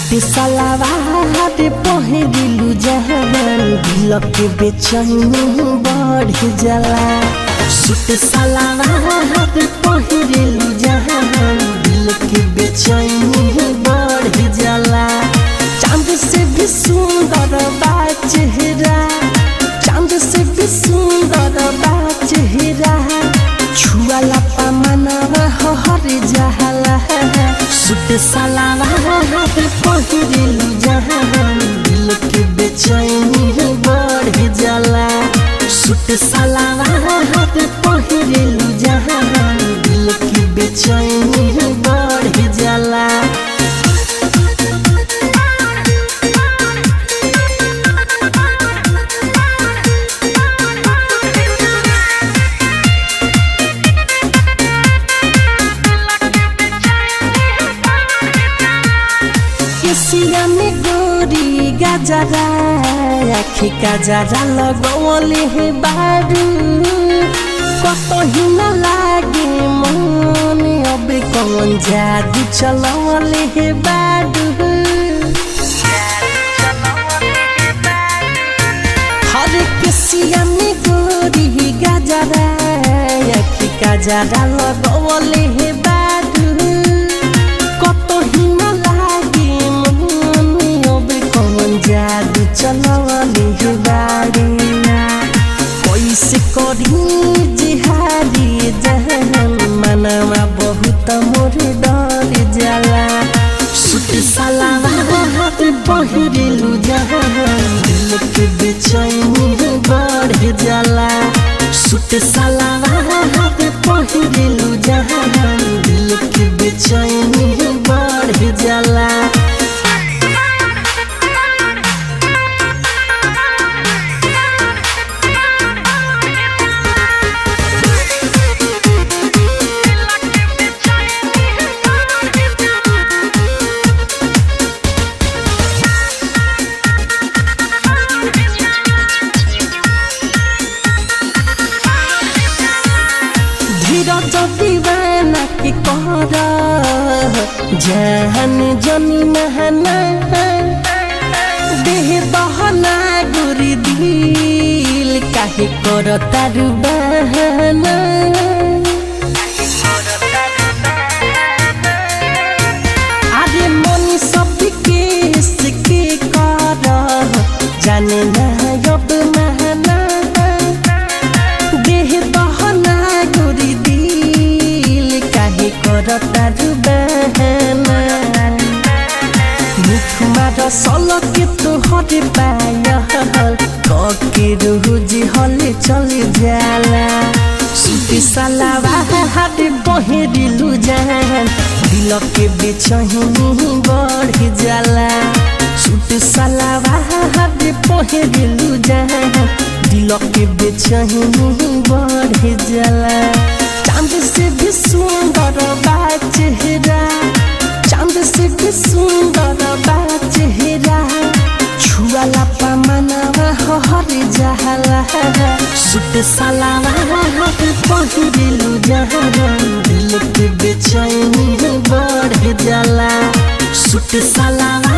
Suit सलवार पहिरिलु जहान दिल के बेचैनी बढ़ जाला। सूट सलवार पहिरिलु जहान दिल के बेचैनी बढ़ जाला। चांद से भी सुंदर बा चेहरा, चांद से भी सुंदर बा चेहरा, छुआला पा मनवा हर जाला। सूट सलवार पहिरिलु जहान दिल के बेचैनी बढ़ जाला। सूट सलवार पहिरिलु जहान दिल के बेचैनी बढ़ जाला। केसिया में गोरी गजरा, आखी गजरा लगवले हे बारू, कतही न लागे मन अब कौन जादू चलवले हे बारू। हर केसिया में गोरी गजरा, आखी गजरा लगवले हे बारू, कतही न लागे मन अब कौन जादू चलवले हे बारू। कैसे करी जिहारी जहान मनवा बहुत मोर डर जाला। सूट सलवार पहिरिलु जहान दिल के बेचैनी बढ़ जाला। सूट सलवार पहिरिलु जहान दिल के बेचैनी बढ़ जाला। धीरज दीवाना के कहर जहन जनी महना, देह बहना गुरी दिल काहे कर तारू बहना। अरे मनी सब केस के कर जाने ना अब महना, देह बहना गुरी दिल काहे कर तारू बहना। मुख मार सलक तोहर पायल कके रोज हले चल जाला। सूट सलवार पहिरिलु जहान दिल के बेचैनी बढ़ जाला। सूट सलवार पहिरिलु जहान दिल के बेचैनी बढ़ जाला। चांद से भी सुंदर बा चेहरा, चांद से भी सुंदर बा चेहरा, छुआला पा मनवा हर जाला। सूट सलवार पहिरिलु जहान दिल के बेचैनी बढ़ जाला। सूट सलवार